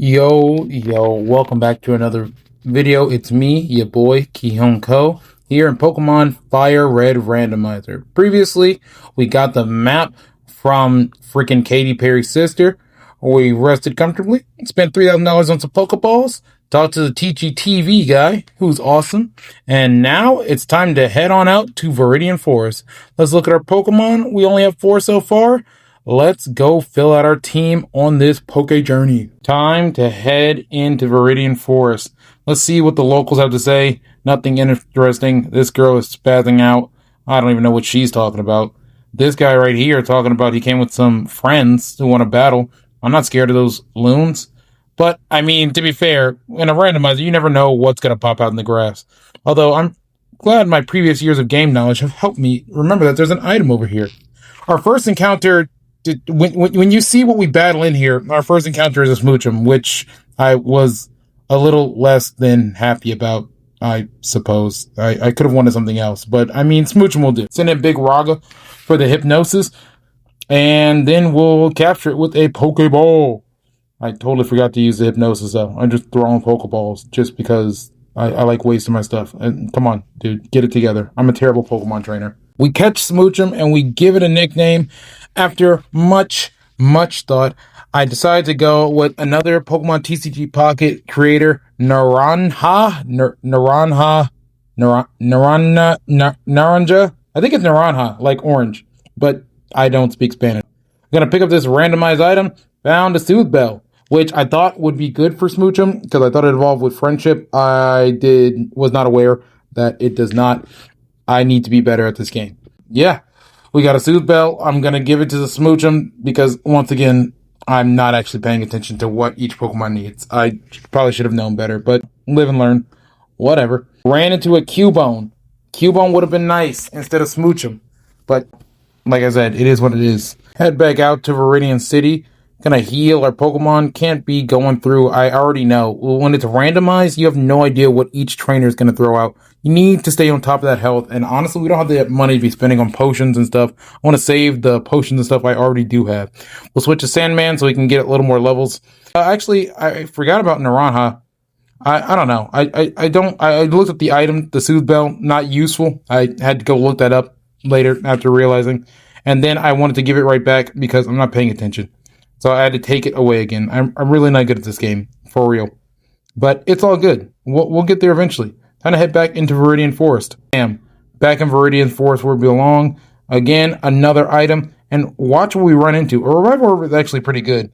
Yo, welcome back to another video. It's me, your boy, Kihon Ko, here in Pokemon FireRed Randomizer. Previously, we got the map from freaking Katy Perry's sister. We rested comfortably, spent $3,000 on some Poké Balls, talked to the TV guy, who's awesome, and now it's time to head on out to Viridian Forest. Let's look at our Pokemon. We only have 4 so far. Let's go fill out our team on this Poke journey. Time to head into Viridian Forest. Let's see what the locals have to say. Nothing interesting. This girl is spazzing out. I don't even know what she's talking about. This guy right here talking about he came with some friends who want to battle. I'm not scared of those loons. But, I mean, to be fair, in a randomizer, you never know what's going to pop out in the grass. Although, I'm glad my previous years of game knowledge have helped me remember that there's an item over here. Our first encounter... When you see what we battle in here, our first encounter is a Smoochum, which I was a little less than happy about, I suppose. I could have wanted something else, but I mean, Smoochum will do. Send in BigRagga for the hypnosis, and then we'll capture it with a Poké Ball. I totally forgot to use the hypnosis, though. I'm just throwing Poké Balls just because I like wasting my stuff. And come on, dude, get it together. I'm a terrible Pokemon trainer. We catch Smoochum and we give it a nickname. After much thought, I decided to go with another Pokemon TCG Pocket creator, Naranja. I think it's Naranja, like orange, but I don't speak Spanish. I'm going to pick up this randomized item, found a Soothe Bell, which I thought would be good for Smoochum, because I thought it evolved with Friendship. Was not aware that it does not. I need to be better at this game. Yeah. We got a Soothe Bell. I'm going to give it to the Smoochum because, once again, I'm not actually paying attention to what each Pokemon needs. I probably should have known better, but live and learn. Whatever. Ran into a Cubone. Cubone would have been nice instead of Smoochum. But, like I said, it is what it is. Head back out to Viridian City. Gonna heal our Pokemon. Can't be going through. I already know. When it's randomized, you have no idea what each trainer is gonna throw out. You need to stay on top of that health. And honestly, we don't have the money to be spending on potions and stuff. I want to save the potions and stuff I already do have. We'll switch to Sandman so we can get a little more levels. Actually, I forgot about Naranja. I don't know. I looked at the item, the Soothe Bell, not useful. I had to go look that up later after realizing. And then I wanted to give it right back because I'm not paying attention. So I had to take it away again. I'm really not good at this game, for real. But it's all good. We'll get there eventually. Time to head back into Viridian Forest. Bam. Back in Viridian Forest where we belong. Again, another item. And watch what we run into. A Revival Herb is actually pretty good.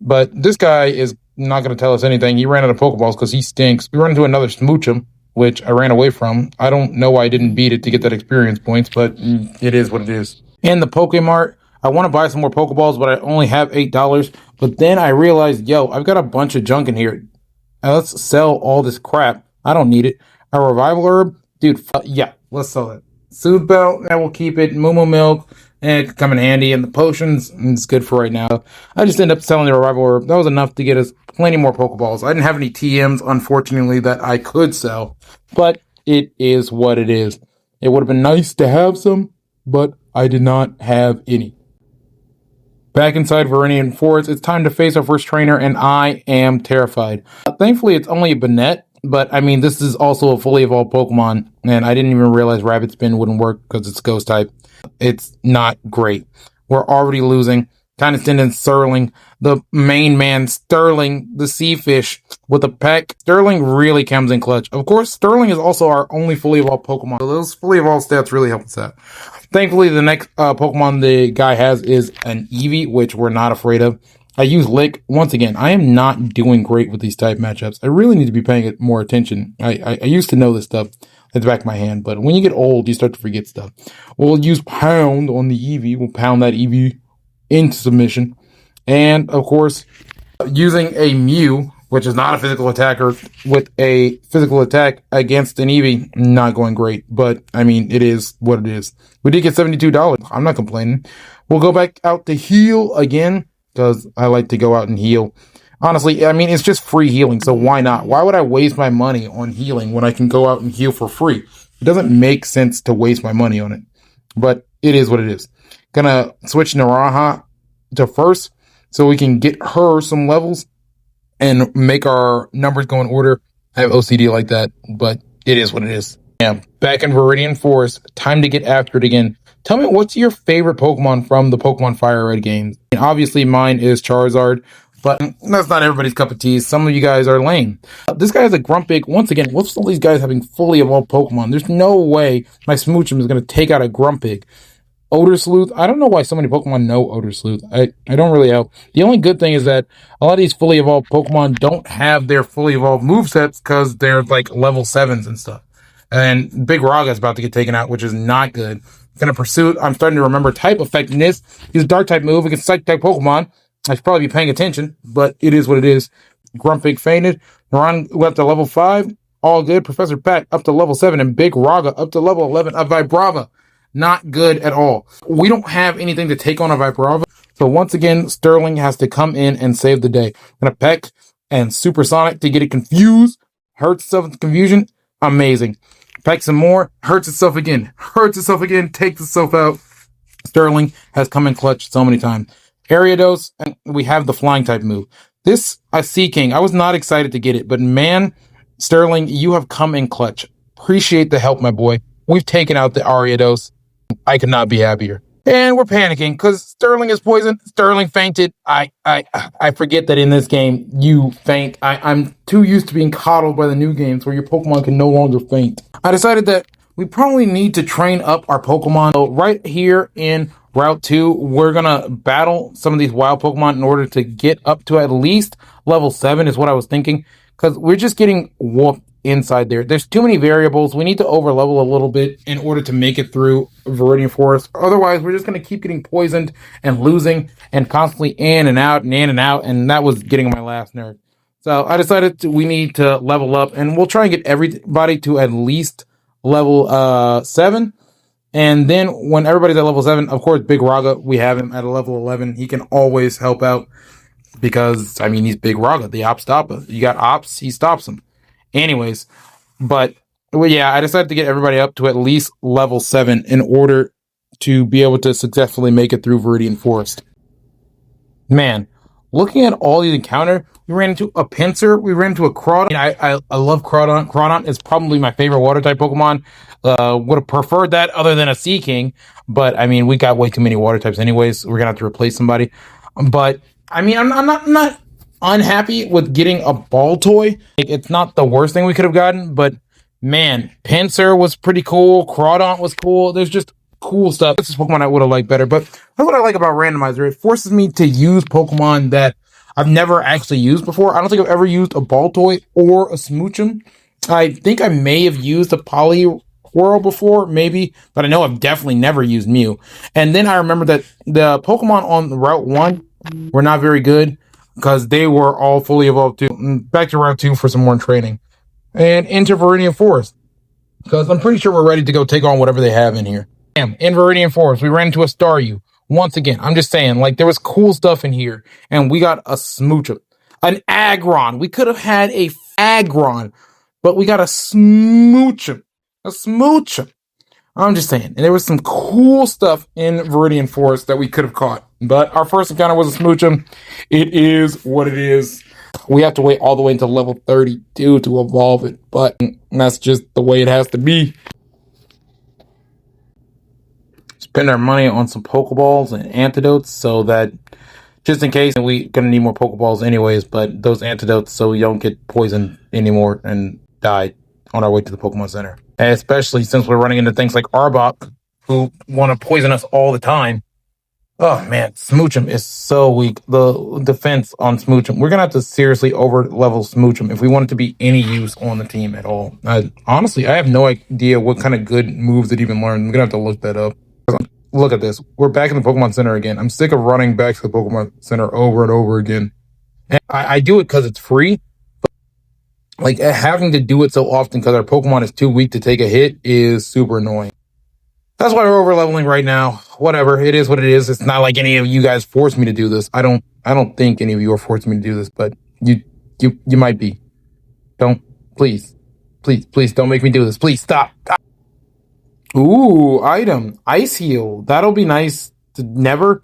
But this guy is not going to tell us anything. He ran out of Pokeballs because he stinks. We run into another Smoochum, which I ran away from. I don't know why I didn't beat it to get that experience points, but it is what it is. In the Poké Mart, I want to buy some more Pokeballs, but I only have $8. But then I realized, I've got a bunch of junk in here. Now let's sell all this crap. I don't need it. A Revival Herb? Dude, yeah, let's sell it. Soothe Bell, I will keep it. Moo Milk, it could come in handy. And the potions, it's good for right now. I just ended up selling the Revival Herb. That was enough to get us plenty more Pokeballs. I didn't have any TMs, unfortunately, that I could sell. But it is what it is. It would have been nice to have some, but I did not have any. Back inside Viridian Forest, it's time to face our first trainer, and I am terrified. Thankfully, it's only a Banette, but I mean, this is also a fully evolved Pokemon, and I didn't even realize Rapid Spin wouldn't work because it's Ghost type. It's not great. We're already losing. Time to send in Sterling, the main man, Sterling, the sea fish, with a peck. Sterling really comes in clutch. Of course, Sterling is also our only fully evolved Pokemon, so those fully evolved stats really help us out. Thankfully, the next Pokemon the guy has is an Eevee, which we're not afraid of. I use Lick. Once again, I am not doing great with these type matchups. I really need to be paying more attention. I used to know this stuff at the back of my hand, but when you get old, you start to forget stuff. We'll use Pound on the Eevee. We'll pound that Eevee into submission. And, of course, using a Mew, which is not a physical attacker, with a physical attack against an Eevee, not going great. But, I mean, it is what it is. We did get $72. I'm not complaining. We'll go back out to heal again, because I like to go out and heal. Honestly, I mean, it's just free healing, so why not? Why would I waste my money on healing when I can go out and heal for free? It doesn't make sense to waste my money on it. But it is what it is. Gonna switch Naranja to first, so we can get her some levels. and make our numbers go in order. I have OCD like that, but it is what it is. Yeah, back in Viridian Forest, time to get after it again. Tell me, what's your favorite Pokemon from the Pokemon FireRed games? And obviously, mine is Charizard, but that's not everybody's cup of tea. Some of you guys are lame. This guy has a Grumpig. Once again, what's all these guys having fully evolved Pokemon? There's no way my Smoochum is going to take out a Grumpig. Odor Sleuth. I don't know why so many Pokemon know Odor Sleuth. I don't really know. The only good thing is that a lot of these fully evolved Pokemon don't have their fully evolved movesets because they're like level 7s and stuff. And BigRagga is about to get taken out, which is not good. Gonna Pursuit. I'm starting to remember type effectiveness. Use a dark type move against psychic type Pokemon. I should probably be paying attention, but it is what it is. Grumpig fainted. Naranj went to level 5. All good. Professor Pat up to level 7. And BigRagga up to level 11. A Vibrava. Not good at all. We don't have anything to take on a Vibrava. So once again, Sterling has to come in and save the day. Gonna Peck and Supersonic to get it confused. Hurts itself with confusion. Amazing. Peck some more. Hurts itself again. Hurts itself again. Takes itself out. Sterling has come in clutch so many times. Ariados, and we have the flying type move. This, a Sea King. I was not excited to get it, but man, Sterling, you have come in clutch. Appreciate the help, my boy. We've taken out the Ariados. I could not be happier. And we're panicking because Sterling is poisoned. Sterling fainted. I forget that in this game, you faint. I'm too used to being coddled by the new games where your Pokemon can no longer faint. I decided that we probably need to train up our Pokemon. So right here in Route 2, we're going to battle some of these wild Pokemon in order to get up to at least level 7 is what I was thinking. Because we're just getting whooped inside there. There's too many variables. We need to overlevel a little bit in order to make it through Viridian Forest. Otherwise, we're just going to keep getting poisoned and losing and constantly in and out and in and out. And that was getting on my last nerve. So I decided we need to level up, and we'll try and get everybody to at least level 7. And then when everybody's at level 7, of course, BigRagga, we have him at a level 11. He can always help out because, I mean, he's BigRagga, the Op Stopper. You got Ops, he stops them. Anyways, but well, yeah, I decided to get everybody up to at least level 7 in order to be able to successfully make it through Viridian Forest. Man, looking at all these encounters, we ran into a Pinsir, we ran into a Crawdon. I love Crawdon. Crawdon is probably my favorite water type Pokemon. Would have preferred that other than a Sea King, but I mean, we got way too many water types anyways. We're gonna have to replace somebody. But I mean, I'm not unhappy with getting a Baltoy. It's not the worst thing we could have gotten, but man, Pinsir was pretty cool. Crawdon was cool. There's just cool stuff. This is Pokemon I would have liked better, but that's what I like about Randomizer. It forces me to use Pokemon that I've never actually used before. I don't think I've ever used a Baltoy or a Smoochum. I think I may have used a Poliwhirl before, maybe, but I know I've definitely never used Mew. And then I remember that the Pokemon on Route 1 were not very good, because they were all fully evolved too. Back to Route 2 for some more training. And into Viridian Forest, because I'm pretty sure we're ready to go take on whatever they have in here. Damn, in Viridian Forest, we ran into a Staryu. Once again, I'm just saying, like, there was cool stuff in here. And we got a Smoochum. An Aggron. We could have had a Aggron, but we got a Smoochum. A Smoochum. I'm just saying. And there was some cool stuff in Viridian Forest that we could have caught. But our first encounter was a Smoochum. It is what it is. We have to wait all the way until level 32 to evolve it. But that's just the way it has to be. Spend our money on some Pokeballs and antidotes so that, just in case, we're going to need more Pokeballs anyways, but those antidotes so we don't get poisoned anymore and die on our way to the Pokémon Center. And especially since we're running into things like Arbok, who want to poison us all the time. Oh man, Smoochum is so weak. The defense on Smoochum. We're going to have to seriously over-level Smoochum if we want it to be any use on the team at all. Honestly, I have no idea what kind of good moves it even learned. I'm going to have to look that up. Look at this. We're back in the Pokemon Center again. I'm sick of running back to the Pokemon Center over and over again. And I do it because it's free. But like, having to do it so often because our Pokemon is too weak to take a hit is super annoying. That's why we're over leveling right now. Whatever. It is what it is. It's not like any of you guys forced me to do this. I don't think any of you are forcing me to do this, but you might be. Please don't make me do this. Please stop. Ooh, item. Ice Heal. That'll be nice to never.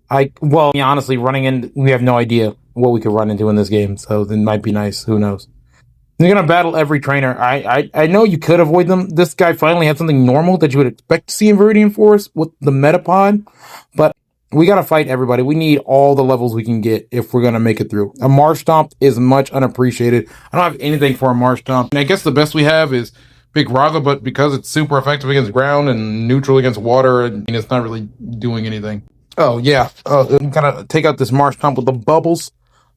Honestly, running in, we have no idea. what we could run into in this game, so it might be nice. Who knows? You're gonna battle every trainer. I know you could avoid them. This guy finally had something normal that you would expect to see in Viridian Forest with the Metapod, but we gotta fight everybody. We need all the levels we can get if we're gonna make it through. A Marshtomp is much unappreciated. I don't have anything for a Marshtomp. And I guess the best we have is BigRagga, but because it's super effective against ground and neutral against water, and it's not really doing anything. Oh yeah, I'm gonna take out this Marshtomp with the bubbles.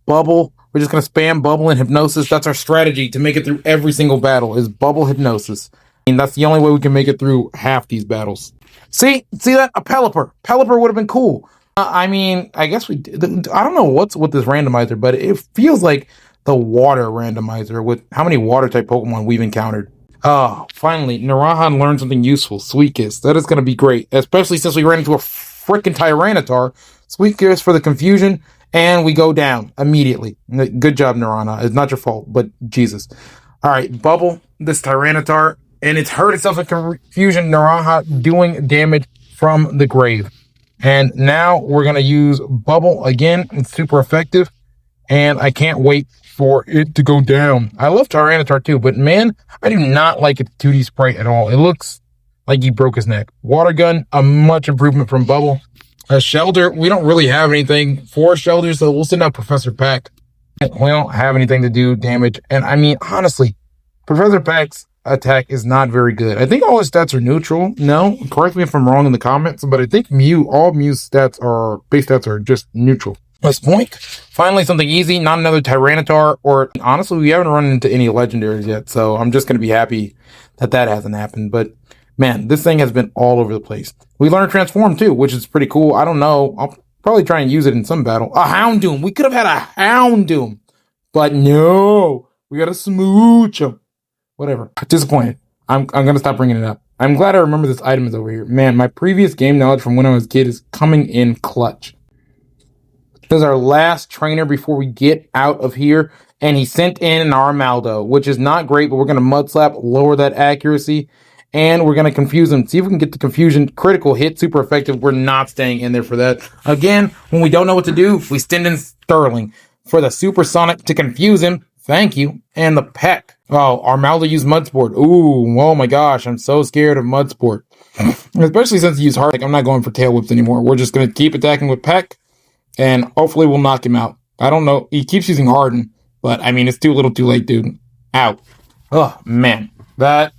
Bubble. We're just gonna spam bubble and hypnosis. That's our strategy to make it through every single battle. Is bubble hypnosis. I mean, that's the only way we can make it through half these battles. See that? A Pelipper. Pelipper would have been cool. I mean, I guess we did. I don't know what's with this randomizer, but it feels like the water randomizer with how many water type Pokemon we've encountered. Oh, finally, Naranj learned something useful. Sweet Kiss. That is going to be great, especially since we ran into a freaking Tyranitar. Sweet Kiss for the confusion, and we go down immediately. Good job, Naranj. It's not your fault, but Jesus. All right, Bubble, this Tyranitar, and it's hurt itself in confusion. Naranj doing damage from the grave. And now we're going to use Bubble again. It's super effective, and I can't wait for it to go down. I love Tyranitar too, but man, I do not like its 2D sprite at all. It looks like he broke his neck. Water Gun, a much improvement from Bubble. A Shelter, we don't really have anything for Shelter, so we'll send out Professor Pack. We don't have anything to do damage. And I mean, honestly, Professor Pack's attack is not very good. I think all his stats are neutral. No, correct me if I'm wrong in the comments, but I think all Mew's stats are, base stats are just neutral. Let's Boink. Finally, something easy, not another Tyranitar, or honestly, we haven't run into any legendaries yet, so I'm just going to be happy that hasn't happened. But man, this thing has been all over the place. We learned Transform too, which is pretty cool. I don't know. I'll probably try and use it in some battle. A Houndoom. We could have had a Houndoom, but no, we got a Smoochum. Whatever. Disappointed. I'm going to stop bringing it up. I'm glad I remember this item is over here. Man, my previous game knowledge from when I was a kid is coming in clutch. This is our last trainer before we get out of here. And he sent in an Armaldo, which is not great, but we're going to Mud Slap, lower that accuracy. And we're going to confuse him. See if we can get the confusion. Critical hit, super effective. We're not staying in there for that. Again, when we don't know what to do, we send in Sterling for the supersonic to confuse him. Thank you. And the Peck. Oh, Armaldo used Mudsport. Ooh, oh my gosh. I'm so scared of Mudsport. Especially since he used Heart. I'm not going for Tail Whips anymore. We're just going to keep attacking with Peck. And hopefully we'll knock him out. I don't know. He keeps using Harden. But, I mean, it's too little too late, dude. Out. Oh, man. That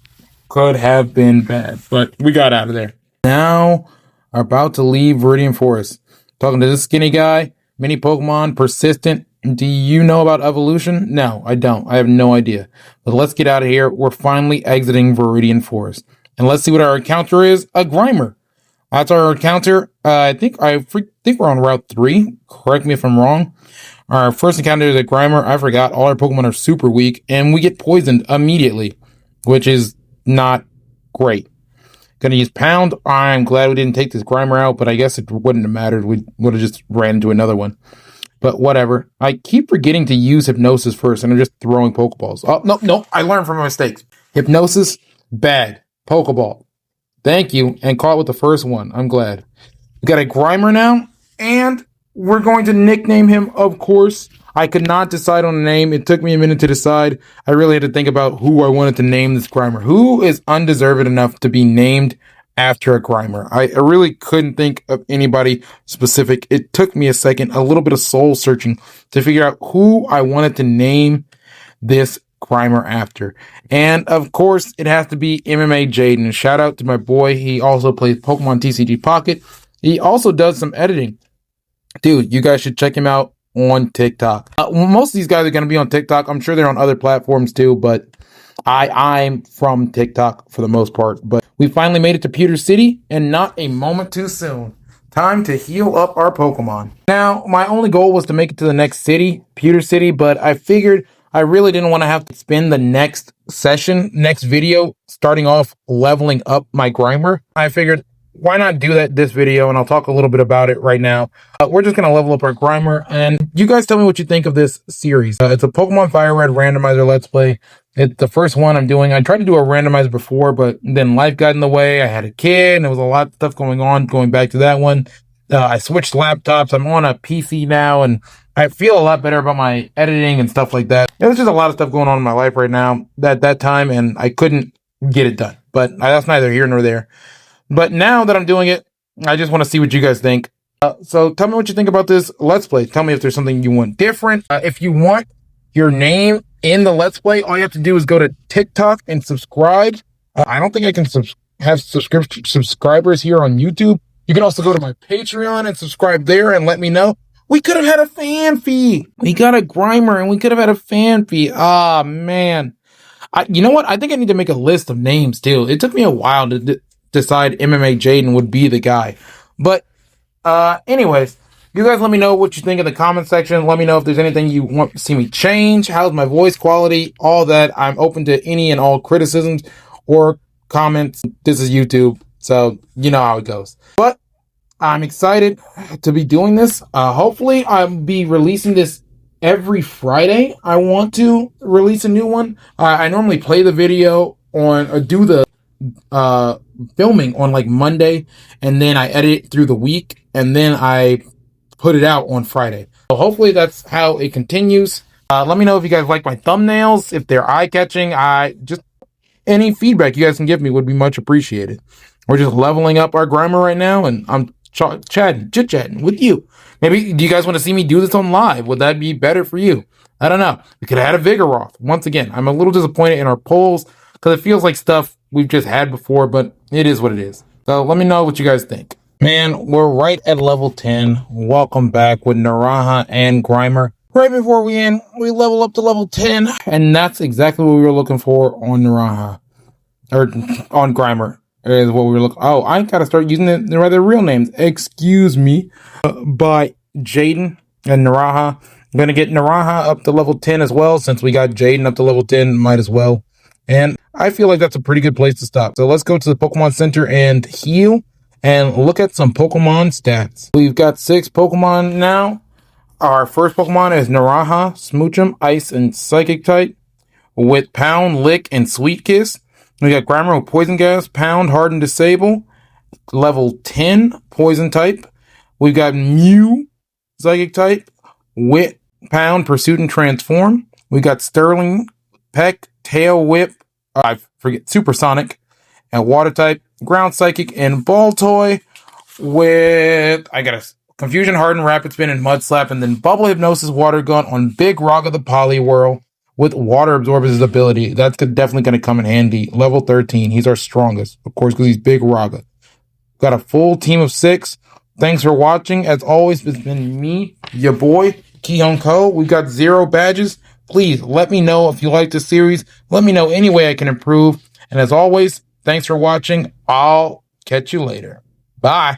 could have been bad. But we got out of there. Now, are about to leave Viridian Forest. Talking to this skinny guy. Mini Pokemon. Persistent. Do you know about evolution? No, I don't. I have no idea. But let's get out of here. We're finally exiting Viridian Forest. And let's see what our encounter is. A Grimer. That's our encounter. I think we're on Route 3. Correct me if I'm wrong. Our first encounter is a Grimer. I forgot. All our Pokemon are super weak. And we get poisoned immediately. Which is not great. Gonna use Pound. I'm glad we didn't take this Grimer out. But I guess it wouldn't have mattered. We would have just ran into another one. But whatever. I keep forgetting to use Hypnosis first, and I'm just throwing Pokeballs. Oh, no. I learned from my mistakes. Hypnosis, bad. Pokeball. Thank you. And caught with the first one. I'm glad. We got a Grimer now, and we're going to nickname him, of course. I could not decide on a name. It took me a minute to decide. I really had to think about who I wanted to name this Grimer. Who is undeserved enough to be named after a Grimer? I really couldn't think of anybody specific. It took me a second, a little bit of soul searching to figure out who I wanted to name this Grimer after. And of course, it has to be MMA Jaden. Shout out to my boy. He also plays Pokemon TCG Pocket. He also does some editing. Dude, you guys should check him out on TikTok. Most of these guys are going to be on TikTok. I'm sure they're on other platforms too, but I'm from TikTok for the most part. But we finally made it to Pewter City, and not a moment too soon. Time to heal up our Pokemon. Now, my only goal was to make it to the next city, Pewter City, but I figured I really didn't want to have to spend the next video, starting off leveling up my Grimer. I figured, why not do that this video, and I'll talk a little bit about it right now. We're just going to level up our Grimer, and you guys tell me what you think of this series. It's a Pokémon FireRed randomizer Let's Play. It's the first one I'm doing. I tried to do a randomizer before, but then life got in the way. I had a kid, and there was a lot of stuff going on, going back to that one. I switched laptops. I'm on a PC now, and I feel a lot better about my editing and stuff like that. There's just a lot of stuff going on in my life right now at that time, and I couldn't get it done. But that's neither here nor there. But now that I'm doing it, I just want to see what you guys think. So tell me what you think about this Let's Play. Tell me if there's something you want different. If you want your name in the Let's Play, all you have to do is go to TikTok and subscribe. I don't think I can have subscribers here on YouTube. You can also go to my Patreon and subscribe there and let me know. We could have had a fan feed. We got a Grimer and we could have had a fan feed. Ah, man. You know what? I think I need to make a list of names too. It took me a while to decide MMA Jaden would be the guy. But anyways, you guys let me know what you think in the comment section. Let me know if there's anything you want to see me change. How's my voice quality? All that. I'm open to any and all criticisms or comments. This is YouTube, so you know how it goes. But I'm excited to be doing this. Hopefully I'll be releasing this every Friday. I want to release a new one. I normally play the video on, or do the filming on like Monday, and then I edit it through the week, and then I put it out on Friday. So hopefully that's how it continues. Let me know if you guys like my thumbnails, if they're eye-catching. Any feedback you guys can give me would be much appreciated. We're just leveling up our Grimer right now, and I'm chit-chatting with you. Maybe, do you guys want to see me do this on live? Would that be better for you? I don't know. We could have had a Vigoroth. Once again, I'm a little disappointed in our polls because it feels like stuff we've just had before, but it is what it is. So let me know what you guys think. Man, we're right at level 10. Welcome back with Naranj and Grimer. Right before we end, we level up to level 10, and that's exactly what we were looking for on Naranj. Or on Grimer. Is what we were looking. Oh, I gotta start using their real names. Excuse me. By Jaden and Naranj. I'm gonna get Naranj up to level 10 as well. Since we got Jaden up to level 10, might as well. And I feel like that's a pretty good place to stop. So let's go to the Pokemon Center and heal and look at some Pokemon stats. We've got 6 Pokemon now. Our first Pokemon is Naranj, Smoochum, Ice and Psychic type with Pound, Lick, and Sweet Kiss. We got Grimer with Poison Gas, Pound, Harden, Disable, level 10, Poison type. We've got Mew, Psychic type, with Pound, Pursuit, and Transform. We got Sterling, Peck, Tail Whip, Supersonic, and Water type, Ground Psychic, and Baltoy with, Confusion, Harden, Rapid Spin, and Mud Slap, and then Bubble Hypnosis, Water Gun on BigRagga the Poliwhirl. With Water Absorb as his ability. That's definitely going to come in handy. Level 13. He's our strongest. Of course, because he's BigRagga. Got a full team of 6. Thanks for watching. As always, it's been me, your boy, Kihon Ko. We've got 0 badges. Please let me know if you like this series. Let me know any way I can improve. And as always, thanks for watching. I'll catch you later. Bye.